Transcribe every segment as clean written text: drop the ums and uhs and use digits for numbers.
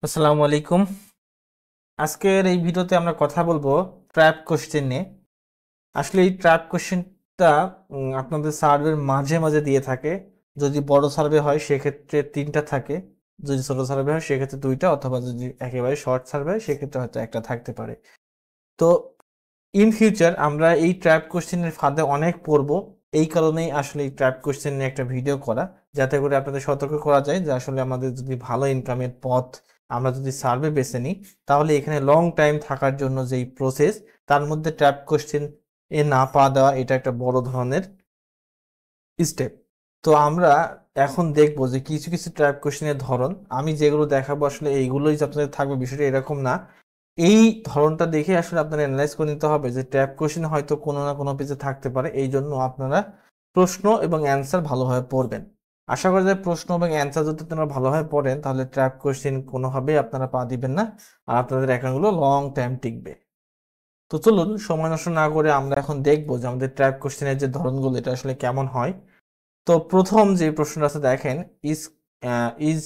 আসসালামু আলাইকুম। আজকের এই ভিডিওতে আমরা কথা বলবো ট্র্যাপ কোশ্চেন নিয়ে। আসলে এই ট্র্যাপ কোশ্চেনটা আপনাদের সার্ভের মাঝে মাঝে দিয়ে থাকে। যদি বড় সার্ভে হয় সেক্ষেত্রে 3টা থাকে, যদি ছোট সার্ভে হয় সেক্ষেত্রে 2টা, অথবা যদি একেবারে শর্ট সার্ভে হয় সেক্ষেত্রে হয়তো একটা থাকতে পারে। তো ইন ফিউচার আমরা এই ট্র্যাপ কোশ্চেনের ফাঁদে অনেক পড়বো। এই কারণেই আসলে এই ট্র্যাপ কোশ্চেন নিয়ে একটা ভিডিও করা, যাতে করে আপনাদের সতর্ক করা যায় যে আসলে আমাদের যদি ভালো ইনকামের পথ আমরা যদি সার্ভে বেছে নিই, তাহলে এখানে লং টাইম থাকার জন্য যেই প্রসেস, তার মধ্যে ট্র্যাপ কোশ্চেন এ না পা দেওয়া এটা একটা বড় ধরনের স্টেপ। তো আমরা এখন দেখবো যে কিছু কিছু ট্র্যাপ কোশ্চেনের ধরন, আমি যেগুলো দেখাবো আসলে এইগুলোই যে আপনাদের থাকবে বিষয়টা এরকম না। এই ধরনটা দেখে আসলে আপনারা অ্যানালাইজ করে নিতে হবে যে ট্র্যাপ কোশ্চেন হয়তো কোনো না কোনো পেজে থাকতে পারে, এই জন্য আপনারা প্রশ্ন এবং অ্যান্সার ভালোভাবে পড়বেন। আশা করা যায় প্রশ্ন এবং অ্যান্সার যদি আপনারা ভালোভাবে পড়েন তাহলে ট্র্যাপ কোশ্চেন কোনোভাবেই আপনারা পা দিবেন না, আর আপনাদের অ্যাকাউন্টগুলো লং টাইম টিকবে। তো চলুন সময় নষ্ট না করে আমরা এখন দেখবো যে আমাদের ট্র্যাপ কোশ্চেনের যে ধরনগুলো এটা আসলে কেমন হয়। তো প্রথম যে প্রশ্নটা আছে দেখেন, is is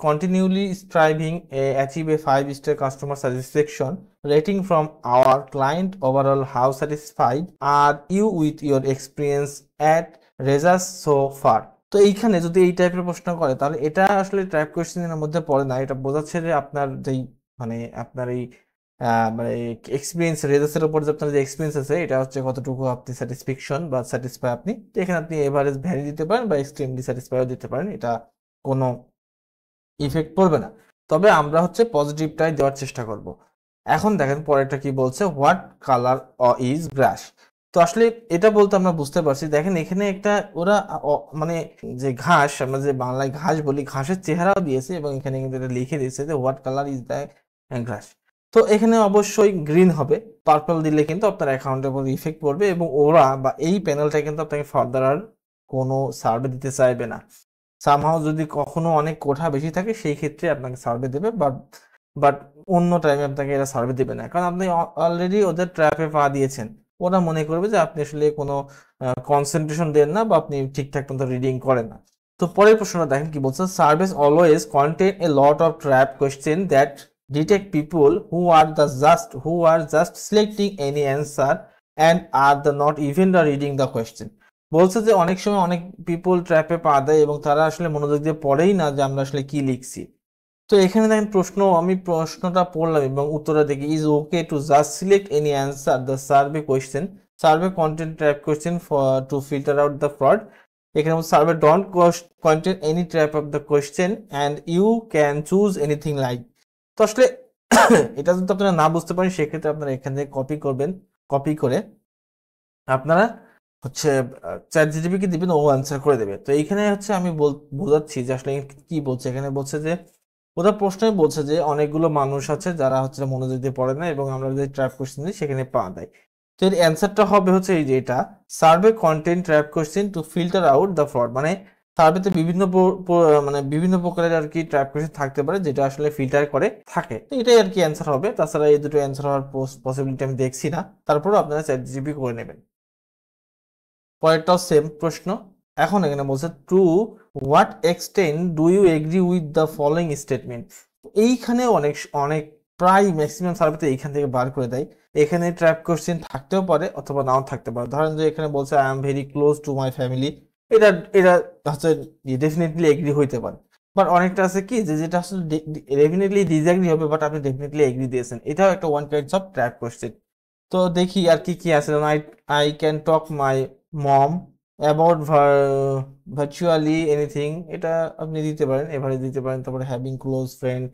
continuously striving achieve a 5 star customer satisfaction rating from our client overall, how satisfied are you with your experience at results so far. তো এইখানে যদি এই টাইপের প্রশ্ন করে তাহলে এটা আসলে ট্র্যাপ কোয়েশ্চেনের মধ্যে পড়ে না। এটা বোঝাচ্ছে যে আপনার যেই মানে আপনার এই মানে এক্সপিরিয়েন্স রেজাল্টসের উপর যে আপনার যে এক্সপিরিয়েন্স আছে এটা হচ্ছে কতটুকু আপনি স্যাটিসফ্যাকশন বা স্যাটিসফাই আপনি। তো এখানে আপনি এভারেজ ভ্যালু দিতে পারেন বা এক্সট্রিমলি স্যাটিসফাইও দিতে পারেন, এটা কোনো ইফেক্ট পড়বে না। তবে আমরা হচ্ছে পজিটিভটাই দেওয়ার চেষ্টা করব। এখন দেখেন পরেরটা কি বলছে, হোয়াট কালার ইজ গ্রাস। তো আসলে এটা বলতে আমরা বুঝতে পারছি, দেখেন এখানে একটা ওরা মানে যে ঘাস, আমরা যে বাংলায় ঘাস বলি, ঘাসের চেহারাও দিয়েছে এবং এখানে কিন্তু এটা লিখে দিয়েছে যে what colour is the grass. তো এখানে অবশ্যই গ্রিন হবে। পার্পল দিলে কিন্তু আপনার অ্যাকাউন্টের উপর ইফেক্ট পড়বে এবং ওরা বা এই প্যানেলটা কিন্তু আপনাকে ফার্দার আর কোনো সার্ভে দিতে চাইবে না। সামহাও যদি কখনো অনেক কোঠা বেশি থাকে সেই ক্ষেত্রে আপনাকে সার্ভে দেবে, বাট বাট অন্য টাইমে আপনাকে এরা সার্ভে দেবে না, কারণ আপনি অলরেডি ওদের ট্র্যাপে পা দিয়েছেন। ওরা মনে করবে যে আপনি আসলে কোনো কনসেন্ট্রেশন দেন না বা আপনি ঠিকঠাক মতো রিডিং করেন না। তো পরের প্রশ্নটা দেখেন কি বলছে, service always contain a lot of trap question that detect people who are just selecting any answer and are the not even the reading the question. বলছে যে অনেক সময় অনেক পিপল ট্র্যাপে পা দেয় এবং তারা আসলে মনোযোগ দিয়ে পড়েই না যে আমরা আসলে কি লিখছি। তো এখানে দেখেন আমি প্রশ্নটা পড়লাম এবং উত্তরটা দেখি, is okay to just select any answer the survey content trap question for to filter out the fraud. এখানে survey don't contain any trap of the question and you can choose anything like. তো আসলে এটা যদি আপনারা না বুঝতে পারেন সেক্ষেত্রে আপনারা এখান থেকে কপি করবেন, কপি করে আপনারা হচ্ছে চ্যাট জিটিপি কে দিবেন, ও অ্যান্সার করে দেবে। তো এইখানে হচ্ছে আমি বোঝাচ্ছি যে আসলে কি বলছে। এখানে বলছে যে ওরা প্রশ্নই বলছে যে অনেকগুলো মানুষ আছে যারা হচ্ছে মনোযোগ দিয়ে পড়ে না এবং আমরা যদি ট্র্যাপ কোশ্চেন দিই সেখানে পা দেয়। তো এর অ্যান্সারটা হবে হচ্ছে এই যে এটা, survey content trap question two filter out the fraud. মানে সার্ভেতে মানে বিভিন্ন প্রকারের আর কি ট্র্যাপ কোশ্চেন থাকতে পারে যেটা আসলে ফিল্টার করে থাকে। তো এটাই আর কি অ্যান্সার হবে, তাছাড়া এই দুটো অ্যান্সার হওয়ার পসিবিলিটি আমি দেখছি না। তারপরেও আপনারা চ্যাট জিটিপি করে নেবেন। পরেরটাও সেম প্রশ্ন। এখন এখানে বলছে to what extent do you agree with the following statement. এইখানে অনেক অনেক প্রায় ম্যাক্সিমাম সার্ভেতে এইখান থেকে বার করে দেয়। এখানে ট্র্যাপ কোশ্চেন থাকতেও পারে অথবা নাও থাকতে পারে। ধরেন যে এখানে বলছে I am very close to my family, এটা এটা হচ্ছে ডেফিনেটলি এগ্রি হইতে পারে। বাট অনেকটা আছে কি যে যেটা আসলে ডেফিনেটলি ডিসএগ্রি হবে বাট আপনি ডেফিনেটলি এগ্রি দিয়েছেন, এটাও একটা one kinds of trap question. তো দেখি আর কি কি আছে। I I can talk my mom about virtually anything, এটা আপনি দিতে পারেন, এভারেজ দিতে পারেন। তারপরে having close friend,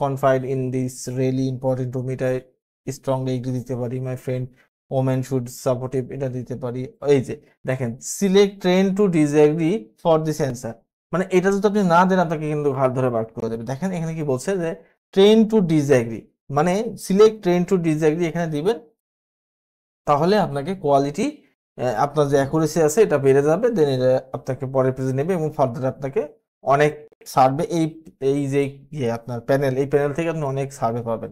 confide in this really important to me, এটা স্ট্রংলি এগ্রি দিতে পারি। My friend women should supportive, এটা দিতে পারি। এই যে দেখেন, select train two disagree for this answer, মানে এটা যদি আপনি না দেন আপনাকে কিন্তু ঘাট ধরে বার করে দেবে। দেখেন এখানে কি বলছে যে ট্রেন টু ডিসএগ্রি, মানে সিলেক্ট ট্রেন টু ডিসএগ্রি এখানে দিবেন, তাহলে আপনাকে কোয়ালিটি আপনার যে অ্যাকুরেসি আছে এটা বেড়ে যাবে, দেন এটা আপনাকে পরের পেজে নেবে এবং ফার্দার আপনাকে অনেক সার্ভে এই এই যে আপনার প্যানেল, এই প্যানেল থেকে আপনি অনেক সার্ভে পাবেন।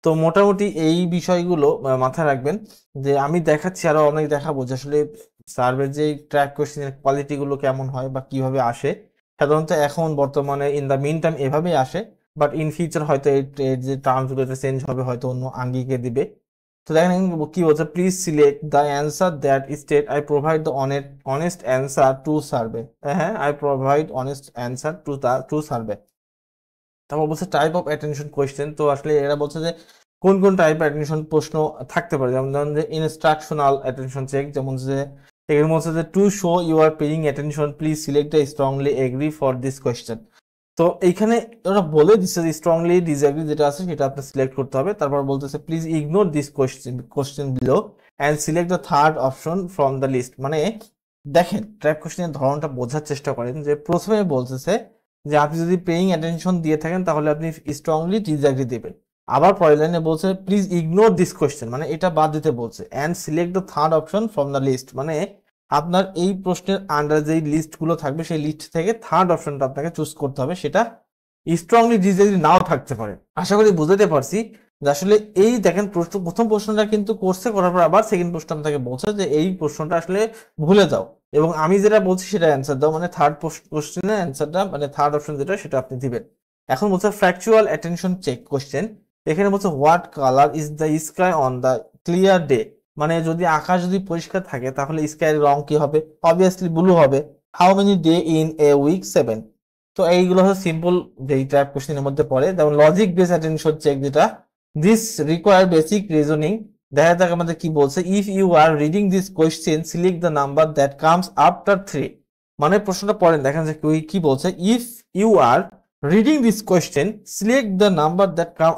তো মোটামুটি এই বিষয়গুলো মাথায় রাখবেন যে আমি দেখাচ্ছি, আরো অনেক দেখাবো যে আসলে সার্ভের যে ট্র্যাক কোশ্চেনের কোয়ালিটি গুলো কেমন হয় বা কিভাবে আসে। সাধারণত এখন বর্তমানে ইন দ্য মিন টাইম এভাবেই আসে, বাট ইন ফিউচার হয়তো এর যে টার্মসগুলো চেঞ্জ হবে, হয়তো অন্য আঙ্গিকে দিবে। তো দেখেন কি বলছে, please select the answer that state I provide the honest answer to survey. হ্যাঁ, I provide honest answer to survey. তারপর বলছে টাইপ অফ অ্যাটেনশন কোয়েশ্চেন। তো আসলে এরা বলছে যে কোন কোন টাইপ অ্যাটেনশন প্রশ্ন থাকতে পারে, যেমন ধরেন যে ইনস্ট্রাকশনাল অ্যাটেনশন চেক, যেমন যে এর মধ্যে যে to show you are paying attention please select the strongly agree for this question. তো এইখানে ওরা বলে দিচ্ছে যে স্ট্রংলি ডিসএগ্রি যেটা আছে সেটা আপনি সিলেক্ট করতে হবে। তারপর বলতেছে please ignore this question below and select the third option from the list. মানে দেখেন ট্র্যাপ কোয়েশ্চেনের ধরনটা বোঝার চেষ্টা করেন, যে প্রথমে বলতেছে যে আপনি যদি পেইং অ্যাটেনশন দিয়ে থাকেন তাহলে আপনি স্ট্রংলি ডিসএগ্রি দিবেন। আবার পরের লাইনে বলছে প্লিজ ইগনোর দিস কোয়েশ্চেন, মানে এটা বাদ দিতে বলছে, and select the third option from the list. মানে আপনার এই প্রশ্নের আন্ডার যেই লিস্টগুলো থাকবে সেই লিস্ট থেকে থার্ড অপশনটা আপনাকে চুজ করতে হবে, সেটা স্ট্রংলি ডিসএগ্রি নাও থাকতে পারে। আশা করি বুঝতে পারছি যে আসলে এই দেখেন প্রথম প্রশ্নটা কিন্তু কোর্সে করার পর আবার সেকেন্ড প্রশ্ন আপনাকে বলছে যে এই প্রশ্নটা আসলে ভুলে যাও এবং আমি যেটা বলছি সেটা অ্যান্সার দাও, মানে থার্ড কোশ্চেনের অ্যান্সারটা, মানে থার্ড অপশন যেটা সেটা আপনি দিবেন। এখন বলছে ফ্যাকচুয়াল অ্যাটেনশন চেক কোশ্চেন। এখানে বলছে what colour is the sky on the clear day. মানে যদি আকাশ যদি পরিষ্কার থাকে তাহলে স্কাইয়ের রং কি হবে? অবভিয়াসলি ব্লু হবে। How many day in a week? 7। তো এইগুলো হচ্ছে সিম্পল যেই টাইপ কোশ্চেনের মধ্যে পড়ে। যেমন লজিক বেস অ্যাটেনশন চেক, যেটা দিস রিকোয়ার বেসিক রিজনিং। দেখা যাক আমাদের কি বলছে, if you are reading this question select the number that comes after 3। মানে প্রশ্নটা পড়েন, দেখেন যে কি বলছে, if you are reading this question select the number that come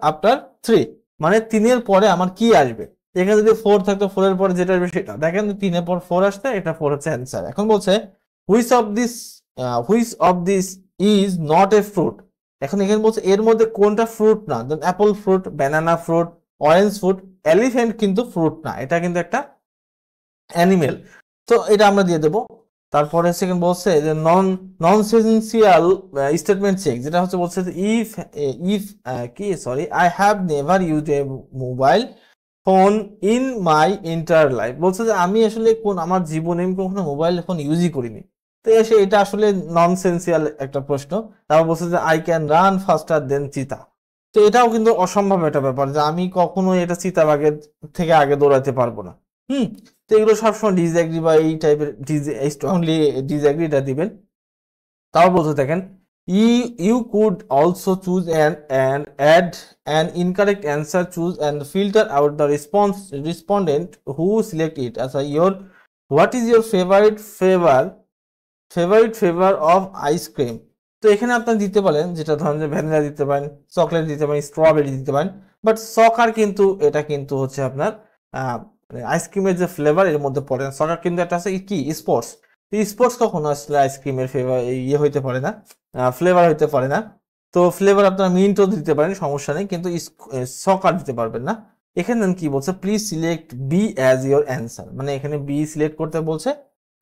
after 3। মানে 3-এর পরে আমার কি আসবে? এখানে যদি 4 থাকতো 4-এর পরে যেটা আসবে সেটা, দেখেন 3-এর পর 4 আসছে, এটা 4 হচ্ছে অ্যান্সার। এখন বলছে which of this is not a fruit. এখন এখানে বলছে এর মধ্যে কোনটা ফ্রুট না? Apple fruit, banana fruit, orange fruit. Elephant কিন্তু ফ্রুট না, এটা কিন্তু একটা অ্যানিমেল। তো এটা আমরা দিয়ে দেবো। তারপরে সেকেন্ড বলছে যে ননসেন্সিয়াল স্টেটমেন্ট চেক, যেটা হচ্ছে বলছে ইফ ইফ কি sorry I have never use a mobile phone in my entire life. বলছে যে আমি আসলে আমার জীবনে আমি কখনো মোবাইল ফোন ইউজই করিনি। তো এটা আসলে ননসেন্সিয়াল একটা প্রশ্ন। তারপর বলছে যে আই ক্যান রান ফাস্টার দেন চিতা। তো এটাও কিন্তু অসম্ভব একটা ব্যাপার যে আমি কখনো এটা চিতাবাঘের থেকে আগে দৌড়াতে পারবো না। তো এগুলো সবসময় ডিসএগ্রি বা এই টাইপের স্ট্রংলি ডিসএগ্রিটা দিবেন। তাও বলতে দেখেন you could also choose and add an incorrect answer, choose and filter out the respondent who select it as what is your favorite flavor of ice cream। তো এখানে আপনারা দিতে পারেন, যেটা ধরেন যে ভ্যানিলা দিতে পারেন, চকলেট দিতে পারেন, স্ট্রবেরি দিতে পারেন। বাট সকার কিন্তু এটা কিন্তু হচ্ছে আপনার আইসক্রিমের যে ফ্লেভার এর মধ্যে পড়ে না। সকার কিন্তু একটা আছে কি স্পোর্টস। স্পোর্টস কখনো আসলে আইসক্রিমের ফ্লেভার ইয়ে হইতে পারে না, ফ্লেভার হইতে পারে না। তো ফ্লেভার আপনার মিন্টও দিতে পারেন, সমস্যা নেই, কিন্তু সকার দিতে পারবেন না। এখানে কি বলছে, please select B as your answer. মানে এখানে বি সিলেক্ট করতে বলছে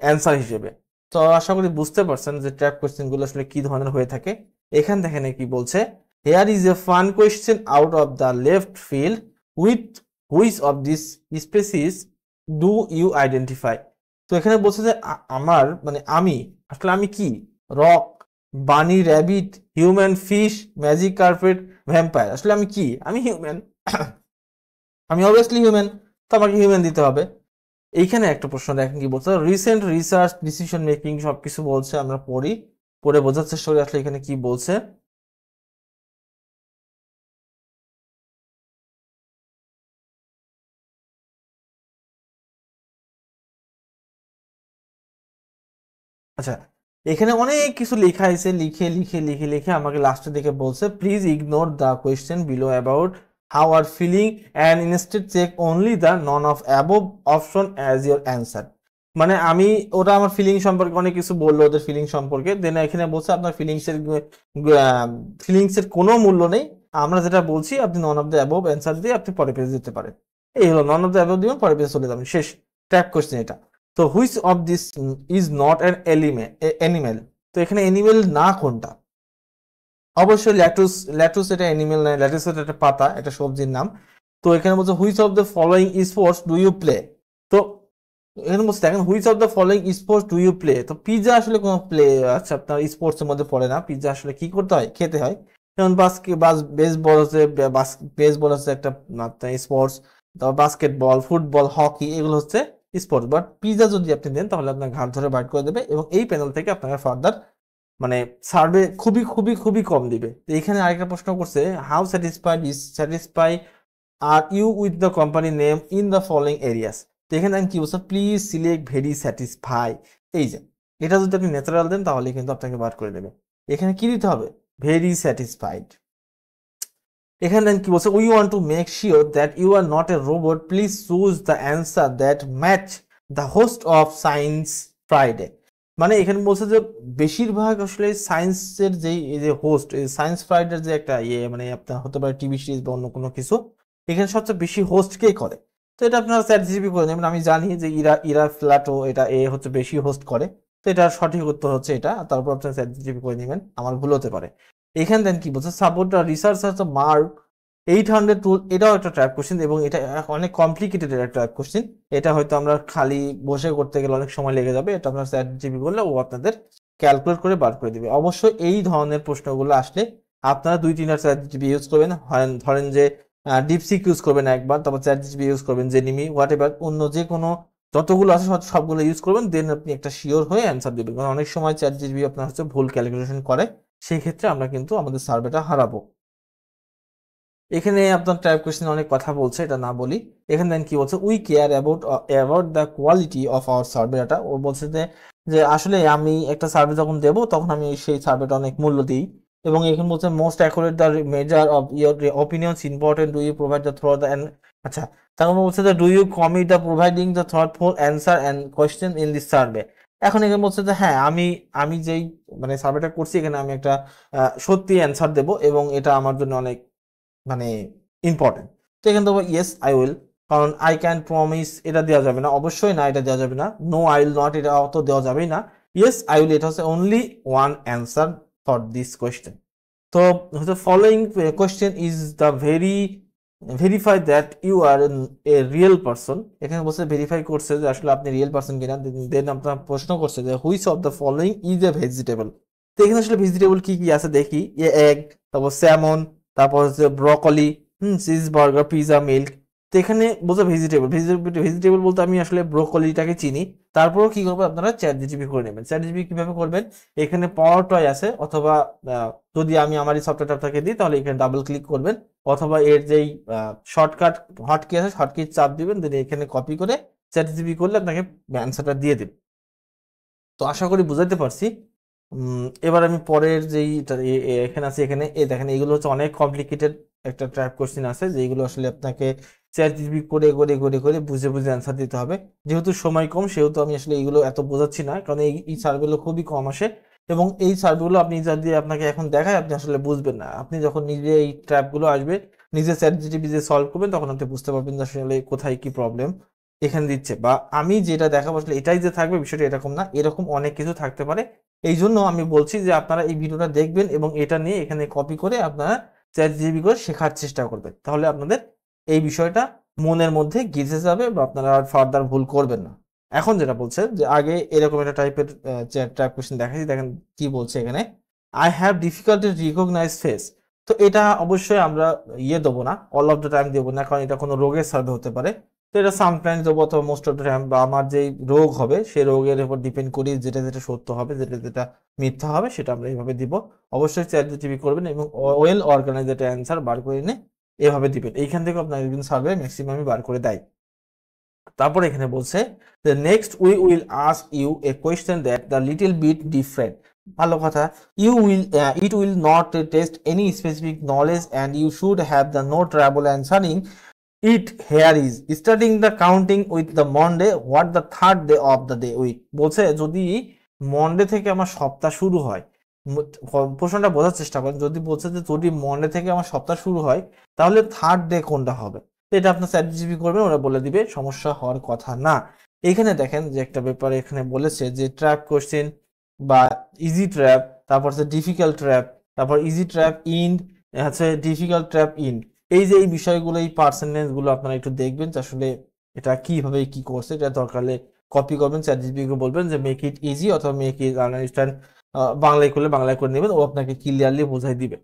অ্যান্সার হিসেবে। তো আশা করি বুঝতে পারছেন যে ট্র্যাপ কোয়েশ্চেন গুলো আসলে কি ধরনের হয়ে থাকে। এখান থেকে কি বলছে, here is a fun question out of the left field with which of this species do you identify. তো এখানে বলছে যে আমার মানে আমি আসলে আমি কি? রক, বানি, rabbit, human, fish, magic carpet, vampire. আসলে আমি কি? আমি হিউম্যান। আমি অবভিয়াসলি হিউম্যান, তো আমাকে হিউম্যান দিতে হবে। এইখানে একটা প্রশ্ন দেখেন কি বলছে, রিসেন্ট রিসার্চ, ডিসিশন মেকিং সবকিছু বলছে, আমরা পড়ে বোঝার চেষ্টা করি আসলে এখানে কি বলছে। আচ্ছা, এখানে অনেক কিছু লেখা আছে, লিখে লিখে লিখে লিখে আমাকে লাস্টের দিকে বলছে please ignore the question below about how are feeling and instead check only the none of above option as your answer. মানে ওরা আমার ফিলিং সম্পর্কে অনেক কিছু বললো, ওদের ফিলিং সম্পর্কে। দেন এখানে বলছে আপনার ফিলিংসের কোনো মূল্য নেই, আমরা যেটা বলছি আপনি নন অফ দ্য অ্যাবভ অ্যান্সার দিয়ে আপনি পরে পেজে যেতে পারেন। এই হলো নন অফ দ্য অ্যাবভ দিবেন, পরে পেজে চলে যাবেন, শেষ। ট্র্যাপ কোয়েশ্চেন এটা। তো which of this is not an animal. তো এখানে অ্যানিমেল না কোনটা? অবশ্যই ল্যাটুস এটা অ্যানিমেল নয়, ল্যাটুস এটা পাতা, এটা সবজির নাম। তো এখানে বলছে which of the following sports do you play. তো এখানে বলছে দেখেন which of the following sports do you play, তো পিৎজা আসলে কোনো প্লে আচ্ছা আপনার স্পোর্টস এর মধ্যে পড়ে না, পিৎজা আসলে কি করতে হয়, খেতে হয়। যেমন বেসবল হচ্ছে, বেসবল হচ্ছে একটা আপনার স্পোর্টস, তারপর বাস্কেটবল, ফুটবল, হকি এগুলো হচ্ছে স্পোর্টস। বাট পিৎজা যদি আপনি দেন তাহলে আপনার ঘাট ধরে বাইট করে দেবে এবং এই প্যানেল থেকে আপনাকে ফার্দার মানে সার্ভে খুবই খুবই খুবই কম দিবে। তো এখানে আরেকটা প্রশ্ন করছে, how satisfy are you with the company name in the following areas. তো এখানে আমি কি বলছি, প্লিজ সিলেক্ট ভেরি স্যাটিসফাই, এই যে এটা যদি আপনি ন্যাচারাল দেন তাহলে কিন্তু আপনাকে বার করে দেবে। এখানে কি দিতে হবে, ভেরি স্যাটিসফাইড। এখানে দেন কি বলছে, we want to make sure that you are not a robot, please choose the answer that match the host of science Friday. মানে এখানে বলছে যে বেশিরভাগ আসলে সায়েন্সের যেই এই যে হোস্ট, এই সায়েন্স ফ্রাইডের যে একটা ইয়ে মানে আপনার হতে পারে টিভি সিরিজ বা অন্য কোনো কিছু, এখানে সবচেয়ে বেশি হোস্ট কে করে। তো এটা আপনারা চ্যাট জিপিটি করে নেবেন। আমি জানি যে ইরা ইরা ফ্ল্যাটো এটা এ হচ্ছে বেশি হোস্ট করে, তো এটার সঠিক উত্তর হচ্ছে এটা। তারপর আপনারা চ্যাট জিপিটি করে নেবেন, আমার ভুল হতে পারে। এখানে দেন কি বলছে, সাপোর্ট দ্য রিসার্চার মার্ক 800 টুল, এটাও একটা ট্র্যাপ কোশ্চেন এবং এটা অনেক কমপ্লিকেটেড একটা ট্র্যাপ কোশ্চেন। এটা হয়তো আমরা খালি বসে করতে গেলে অনেক সময় লেগে যাবে, এটা আপনার চ্যাট জিপি বললে ও আপনাদের ক্যালকুলেট করে বার করে দিবে। অবশ্যই এই ধরনের প্রশ্নগুলো আসলে আপনারা 2-3টা চ্যাট জিপি ইউজ করবেন, ধরেন যে ডিপসিক ইউজ করবেন একবার, তারপর চ্যাট জিপি ইউজ করবেন, জেনিমি, হোয়াট এভার অন্য যে কোনো যতগুলো আছে সবগুলো ইউজ করবেন, দেন আপনি একটা শিওর হয়ে অ্যান্সার দেবেন। কারণ অনেক সময় চ্যাট জিপি আপনার হচ্ছে ভুল ক্যালকুলেশন করে, সেই ক্ষেত্রে আমরা কিন্তু আমাদের সার্ভেটা হারাবো। এখানে আপনার টাইপ কোশ্চেন অনেক কথা বলছে, এটা না বলি। এখানে দেন কি বলছে, we care about the quality of our survey data. ও বলছে যে আসলে আমি একটা সার্ভে যখন দেবো তখন আমি সেই সার্ভেটা অনেক মূল্য দিই। এবং এখানে বলছে most accurate the measure of your opinions important, do you provide the through the, আচ্ছা তারপর বলছে যে do you commit the providing the thoughtful answer and question in this survey. এখন এখানে বলছে যে হ্যাঁ আমি আমি যেই মানে সার্ভেটা করছি এখানে আমি একটা সত্যি অ্যান্সার দেবো এবং এটা আমার জন্য অনেক মানে ইম্পর্টেন্ট। তো এখানে দেবো ইয়েস আই উইল, কারণ আই ক্যান প্রমিস এটা দেওয়া যাবে না, অবশ্যই না এটা দেওয়া যাবে না। নো আই উইল নট এটা অত দেওয়া যাবেই না। ইয়েস আই উইল এটা হচ্ছে only one answer for this question. তো হচ্ছে following question is the verify that you are a real person. এখানে বলছে ভেরিফাই করছে যে আসলে আপনি রিয়েল পারসন কিনা। দেন আপনার প্রশ্ন করছে যে which of the following is a vegetable. তো এখানে আসলে ভেজিটেবল কি কি আছে দেখি, এ এগ, তারপর স্যামন, তারপর হচ্ছে broccoli, cheese burger, pizza, milk. তো এখানে বলছে ভেজিটেবল, ভেজিটেবল বলতে আমি আসলে ব্রকলিটাকে চিনি। তারপরও কি করবো, আপনারা চ্যাট জিপিটি করে নেবেন। চ্যাট জিপিটি কিভাবে করবেন, এখানে পাওয়ার টয় আছে, অথবা যদি আমি আমার এই সফটওয়্যারটা আপনাকে দিই তাহলে এখানে ডাবল ক্লিক করবেন, অথবা এর যেই শর্টকাট হটকি আছে হটকি চাপ দিবেন, দেন এখানে কপি করে চ্যাট জিপিটি করলে আপনাকে অ্যান্সারটা দিয়ে দেবে। তো আশা করি বুঝাতে পারছি। এবার আমি পরের যেই এখানে আছে, এখানে দেখেন এইগুলো হচ্ছে অনেক কমপ্লিকেটেড একটা ট্র্যাপ কোশ্চেন আছে, যেগুলো আসলে আপনাকে চ্যাট জিপিটি করে করে করে করে বুঝে বুঝে অ্যান্সার দিতে হবে। যেহেতু সময় কম সেহেতু আমি আসলে এইগুলো এত বোঝাচ্ছি না, কারণ এই সার্ভেগুলো খুবই কম আসে এবং এই সার্ভেগুলো আপনি যদি আপনাকে এখন দেখায় আপনি আসলে বুঝবেন না। আপনি যখন নিজে এই ট্র্যাপগুলো আসবে নিজে চ্যাট জিপিটি যে সলভ করবেন তখন আপনি বুঝতে পারবেন যে আসলে কোথায় কি প্রবলেম এখানে দিচ্ছে, বা আমি যেটা দেখাবো আসলে এটাই যে থাকবে বিষয়টা এরকম না, এরকম অনেক কিছু থাকতে পারে। এই জন্য আমি বলছি যে আপনারা এই ভিডিওটা দেখবেন এবং এটা নিয়ে এখানে কপি করে আপনারা চ্যাট জিপিটি করে শেখার চেষ্টা করবেন, তাহলে আপনাদের এই বিষয়টা মনের মধ্যে গেঁথে যাবে বা আপনারা আর ফার্দার ভুল করবেন না। এখন যেটা বলছে যে আগে এরকম একটা টাইপের টাইপ কোশ্চেন দেখাচ্ছি, দেখেন কি বলছে এখানে, I have difficulty recognise face. তো এটা অবশ্যই আমরা দেবো না, অল অফ দ্য টাইম দেবো না, কারণ এটা কোনো রোগের সার্ভে হতে পারে। তো এটা সামটাইমস দেবো অথবা মোস্ট অফ দ্য টাইম, বা আমার যেই রোগ হবে সেই রোগের উপর ডিপেন্ড করি যেটা যেটা সত্য হবে যেটা যেটা মিথ্যা হবে সেটা আমরা এইভাবে দিব। অবশ্যই চ্যাট জিপিটি করবেন এবং ওয়েল অর্গানাইজ একটা অ্যান্সার বার করে এনে এভাবে দিবেন। এইখান থেকে আপনার কিন্তু সার্ভে ম্যাক্সিমামই বার করে দেয়। তারপর এখানে বলছে যে next we will ask you a question that the little bit different. ভালো কথা, it will not test any specific knowledge and you should have the no trouble answering it. Here is starting the counting with the Monday, what the third day of the day week. বলছে যদি Monday থেকে আমার সপ্তাহ শুরু হয়, প্রশ্নটা বোঝার চেষ্টা করেন, যদি বলছে যে যদি মন্ডে থেকে আমার সপ্তাহ শুরু হয় তাহলে থার্ড ডে কোনটা হবে, এটা আপনার চ্যাট জিপিটি করবেন, ওরা বলে দিবে, সমস্যা হওয়ার কথা না। এখানে দেখেন যে একটা ব্যাপার এখানে বলেছে যে ট্র্যাপ কোশ্চেন বা ইজি ট্র্যাপ, তারপর হচ্ছে ডিফিকাল্ট ট্র্যাপ, তারপর ইজি ট্র্যাপ ইন্ড, হচ্ছে ডিফিকাল্ট ট্র্যাপ ইন্ড। এই যে এই বিষয়গুলো এই পার্সেন্টেজ গুলো আপনারা একটু দেখবেন যে আসলে এটা কিভাবে কি করছে, এটা দরকার হলে কপি করবেন, চ্যাটজিপিটি কে বলবেন যে মেক ইট ইজি অথবা মেক ইট আন্ডারস্ট্যান্ড, বাংলায় করলে বাংলায় করে নেবেন, ও আপনাকে ক্লিয়ারলি বোঝাই দিবে।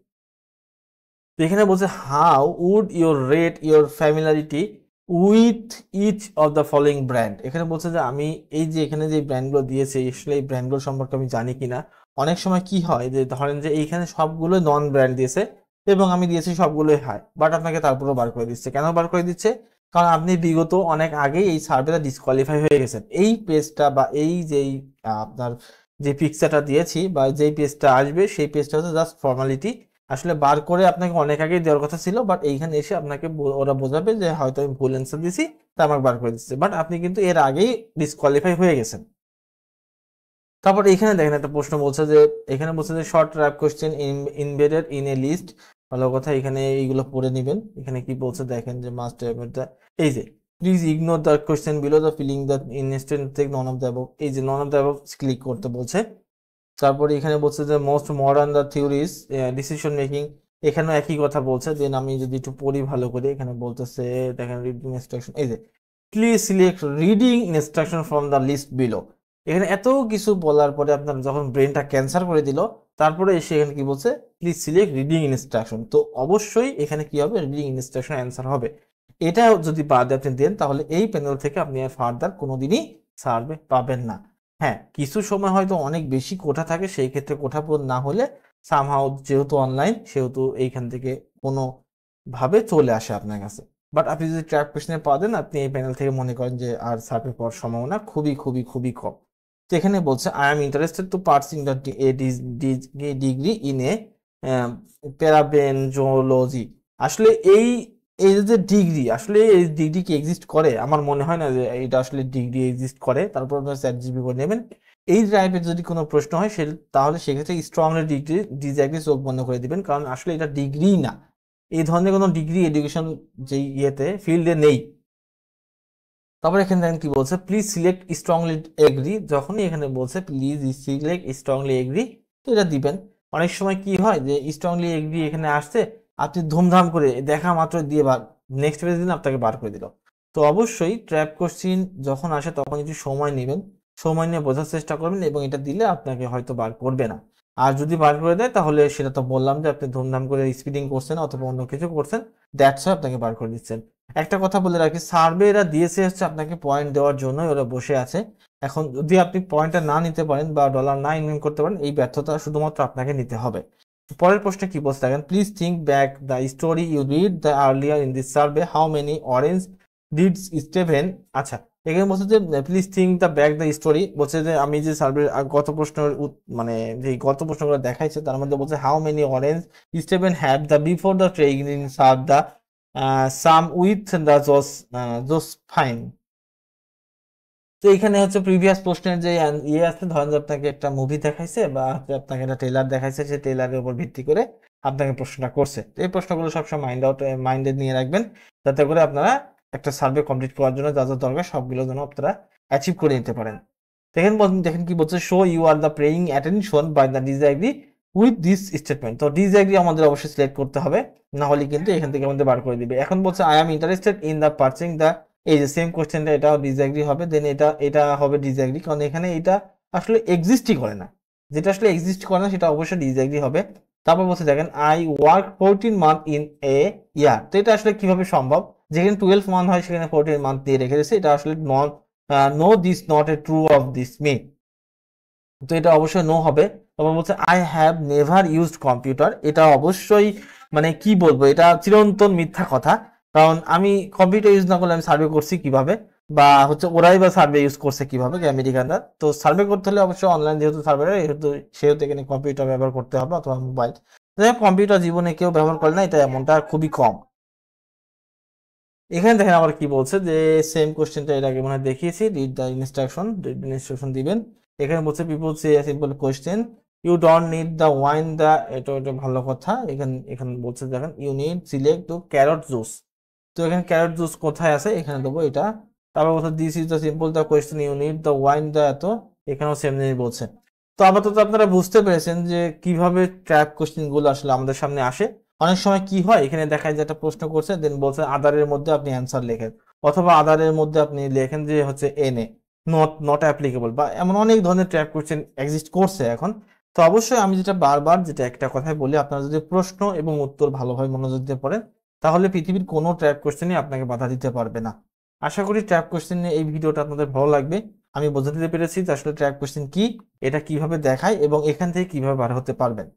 তো এখানে বলছে how would your rate your familiarity with each of the following brand. এখানে বলছে যে আমি এই যে এখানে যে ব্র্যান্ডগুলো দিয়েছে আসলে এই ব্র্যান্ডগুলো সম্পর্কে আমি জানি কিনা। অনেক সময় কি হয় যে ধরেন যে এইখানে সবগুলো নন ব্র্যান্ড দিয়েছে এবং আমি দিয়েছি সবগুলোই হাই, বাট আপনাকে তারপরেও বার করে দিচ্ছে। কেন বার করে দিচ্ছে? কারণ আপনি বিগত অনেক আগেই এই সার্ভেটা ডিসকোয়ালিফাই হয়ে গেছেন। এই পেজটা বা এই যেই আপনার যে পিকচারটা দিয়েছি বা যেই পেজটা আসবে সেই পেজটা হচ্ছে জাস্ট ফর্মালিটি। আসলে বার করে আপনাকে অনেক আগেই দেওয়ার কথা ছিল, বাট এইখানে এসে আপনাকে ওরা বোঝাবে যে হয়তো আমি ভুল অ্যান্সার দিছি, তা আমাকে বার করে দিচ্ছে, বাট আপনি কিন্তু এর আগেই ডিসকোয়ালিফাই হয়ে গেছেন। তারপর এখানে দেখেন একটা প্রশ্ন বলছে যে, এখানে বলছে যে short wrap question embedded in a list. ভালো কথা, এখানে এইগুলো পড়ে নেবেন। এখানে কি বলছে দেখেন যে মাস্ট এই যে please ignore the question below the feeling the instant take none of the above, এই যে none of the above click করতে বলছে। তারপরে এখানে বলছে যে most modern the theories decision making, এখানেও একই কথা বলছে। দেন আমি যদি একটু পড়ি ভালো করে, এখানে বলতেছে দেখেন রিডিং ইনস্ট্রাকশন, এই যে please select reading instruction from the list below. এখানে এত কিছু বলার পরে আপনার যখন ব্রেনটা ক্যান্সার করে দিল, তারপরে এসে এখানে কি বলছে প্লিজ সিলেক্ট রিডিং ইনস্ট্রাকশন। তো অবশ্যই এখানে কি হবে, রিডিং ইনস্ট্রাকশন অ্যান্সার হবে। এটা যদি বাদ আপনি দেন তাহলে এই প্যানেল থেকে আপনি আর ফার্দার কোনোদিনই সার্ভে পাবেন না। হ্যাঁ, কিছু সময় হয়তো অনেক বেশি কোঠা থাকে, সেই ক্ষেত্রে কোঠা পূরণ না হলে সামহাউ যেহেতু অনলাইন সেহেতু এইখান থেকে কোনো ভাবে চলে আসে আপনার কাছে। বাট আপনি যদি ট্র্যাক কোশ্চেনে পা দেন, আপনি এই প্যানেল থেকে মনে করেন যে আর সার্ভে পাওয়ার সম্ভাবনা খুবই খুবই খুবই কম। তো এখানে বলছে I am interested to pursuing the degree in a প্যারাবেনজোলজি। আসলে এই এই যে ডিগ্রি, আসলে এই ডিগ্রি কি এক্সিস্ট করে? আমার মনে হয় না যে এটা আসলে ডিগ্রি এক্সিস্ট করে। তারপর আপনার চ্যাটজিপিটি করে নেবেন। এই টাইপের যদি কোনো প্রশ্ন হয় তাহলে সেক্ষেত্রে স্ট্রংলি ডিসএগ্রি চোখ বন্ধ করে দিবেন, কারণ আসলে এটা ডিগ্রি না। এই ধরনের কোনো ডিগ্রি এডুকেশন যে ইয়েতে ফিল্ডে নেই। তারপর এখানে দেখেন কি বলছে প্লিজ সিলেক্ট স্ট্রংলি এগ্রি। যখনই এখানে বলছে প্লিজ সিলেক্ট স্ট্রংলি এগ্রি, তো এটা দিবেন। অনেক সময় কি হয় যে স্ট্রংলি এগ্রি এখানে আসছে, আপনি ধুমধাম করে দেখা মাত্র দিয়ে নেক্সট পেজ দিন আপনাকে বার করে দিল। তো অবশ্যই ট্র্যাপ কোশ্চিন যখন আসে তখন একটু সময় নেবেন, সময় নিয়ে বোঝার চেষ্টা করবেন, এবং এটা দিলে আপনাকে হয়তো বার করবে না। আর যদি বার করে দেয় তাহলে সেটা তো বললাম যে আপনি ধুমধাম করে স্পিডিং করছেন অথবা অন্য কিছু করছেন, দ্যাটস আপনাকে বার করে দিচ্ছেন। একটা কথা বলে রাখি, সার্ভে এরা দিয়েছে হচ্ছে আপনাকে পয়েন্ট দেওয়ার জন্য, ওরা বসে আছে। এখন যদি আপনি পয়েন্টটা না নিতে পারেন বা ডলার না ইনকাম করতে পারেন, এই ব্যর্থতা শুধুমাত্র আপনাকে নিতে হবে। পরের প্রশ্নে কি বলতে থাকেন, please think back the story you read the earlier in this survey, how many orange did Steven. আচ্ছা, এখানে বলছে যে please think the back the story, বলছে যে আমি যে সার্ভে গত প্রশ্নের মানে যে গত প্রশ্নগুলো দেখাইছে তার মধ্যে বলছে how many orange Steven have the before the training serve the some with the জোস ফাইন। তো এখানে হচ্ছে প্রিভিয়াস প্রশ্নের যে ইয়ে আছে, ধরেন যে আপনাকে একটা মুভি দেখাইছে বা আপনাকে একটা ট্রেলার দেখাইছে, সেই ট্রেলারের উপর ভিত্তি করে আপনাকে প্রশ্নটা করছে। তো এই প্রশ্নগুলো সবসময় মাইন্ডে নিয়ে রাখবেন, যাতে করে আপনারা একটা সার্ভে কমপ্লিট করার জন্য যা যা দরকার সবগুলো যেন আপনারা অ্যাচিভ করে নিতে পারেন। দেখেন কি বলছে, show you are the praying attention by the disagree with this statement. তো ডিসএগ্রি আমাদের অবশ্যই সিলেক্ট করতে হবে, না হলে কিন্তু এখান থেকে আমাদের বার করে দিবে। এখন বলছে I am interested in the parsing the, এই যে সেম কোশ্চেনটা, এটাও ডিসএগ্রি হবে, দেন এটা হবে ডিসএগ্রি, কারণ এখানে এটা আসলে এক্সিস্টই করে না। যেটা আসলে এক্সিস্ট করে না সেটা অবশ্যই ডিসএগ্রি হবে। তারপর বলছে দেখেন I work 14 month in a year. তো এটা আসলে কিভাবে সম্ভব, যেখানে 12 মান্থ হয় সেখানে 14 মান্থ দিয়ে রেখে দিয়েছে, এটা আসলে no this not a true of this me. তো এটা অবশ্যই নো হবে। তারপর বলছে I have never used computer, এটা অবশ্যই মানে কি বলবো, এটা চিরন্তন মিথ্যা কথা। কারণ আমি কম্পিউটার ইউজ না করলে আমি সার্ভে করছি কিভাবে, বা হচ্ছে ওরাই বা সার্ভে ইউজ করছে কিভাবে আমেরিকানরা। তো সার্ভে করতে হলে অবশ্যই অনলাইন যেহেতু সার্ভে, সেহেতু এখানে কম্পিউটার ব্যবহার করতে হবে অথবা মোবাইল। কম্পিউটার জীবনে কেউ ব্যবহার করে না, এটা এমনটা খুবই কম। এখানে দেখেন আবার কি বলছে যে সেম কোশ্চেনটা এর আগে মনে হয় দেখিয়েছি, রিড দ্য ইনস্ট্রাকশন দিবেন। এখানে বলছে people say simple question you don't need the wine the, এটা ভালো কথা। এখানে বলছে দেখেন you need select to carrot juice. তো এখানে ক্যারট জুস কোথায় আছে, এখানে দেবো এটা। তারপর বলছে this is the simple the question you need the wine the এত, এখানেও সেম জিনিস বলছে। তো আপাতত আপনারা বুঝতে পেরেছেন যে কিভাবে ট্র্যাপ কোশ্চেন গুলো আসলে আমাদের সামনে আসে। অনেক সময় কি হয়, এখানে দেখায় যে একটা প্রশ্ন করছে, দেন বলছে আদারের মধ্যে আপনি অ্যান্সার লেখেন, অথবা আদারের মধ্যে আপনি লেখেন যে হচ্ছে এনে। নট অ্যাপ্লিকেবল বা এমন অনেক ধরনের ট্র্যাপ কোশ্চেন এক্সিস্ট করছে এখন। তো অবশ্যই আমি যেটা বারবার যেটা একটা কথাই বলি, আপনারা যদি প্রশ্ন এবং উত্তর ভালোভাবে মনোযোগ দিয়ে পড়েন তাহলে পৃথিবীর কোনো ট্র্যাপ কোশ্চেনই আপনাকে বাধা দিতে পারবে না। আশা করি ট্র্যাপ কোশ্চেন নিয়ে এই ভিডিওটা আপনাদের ভালো লাগবে। আমি বোঝাতে দিতে পেরেছি যে আসলে ট্র্যাপ কোশ্চেন কি, এটা কিভাবে দেখায় এবং এখান থেকে কিভাবে বার হতে পারবেন।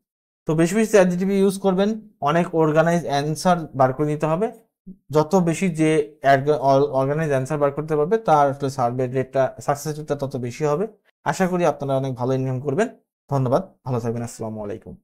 তো বেশি বেশি চ্যাটজিপিটি ইউজ করবেন, অনেক অর্গানাইজ অ্যান্সার বার করে নিতে হবে। যত বেশি যে অর্গানাইজ অ্যান্সার বার করতে পারবে তার আসলে সার্ভে রেটটা, সাকসেস রেটটা তত বেশি হবে। আশা করি আপনারা অনেক ভালো ইনকাম করবেন। ধন্যবাদ, ভালো থাকবেন, আসসালামু আলাইকুম।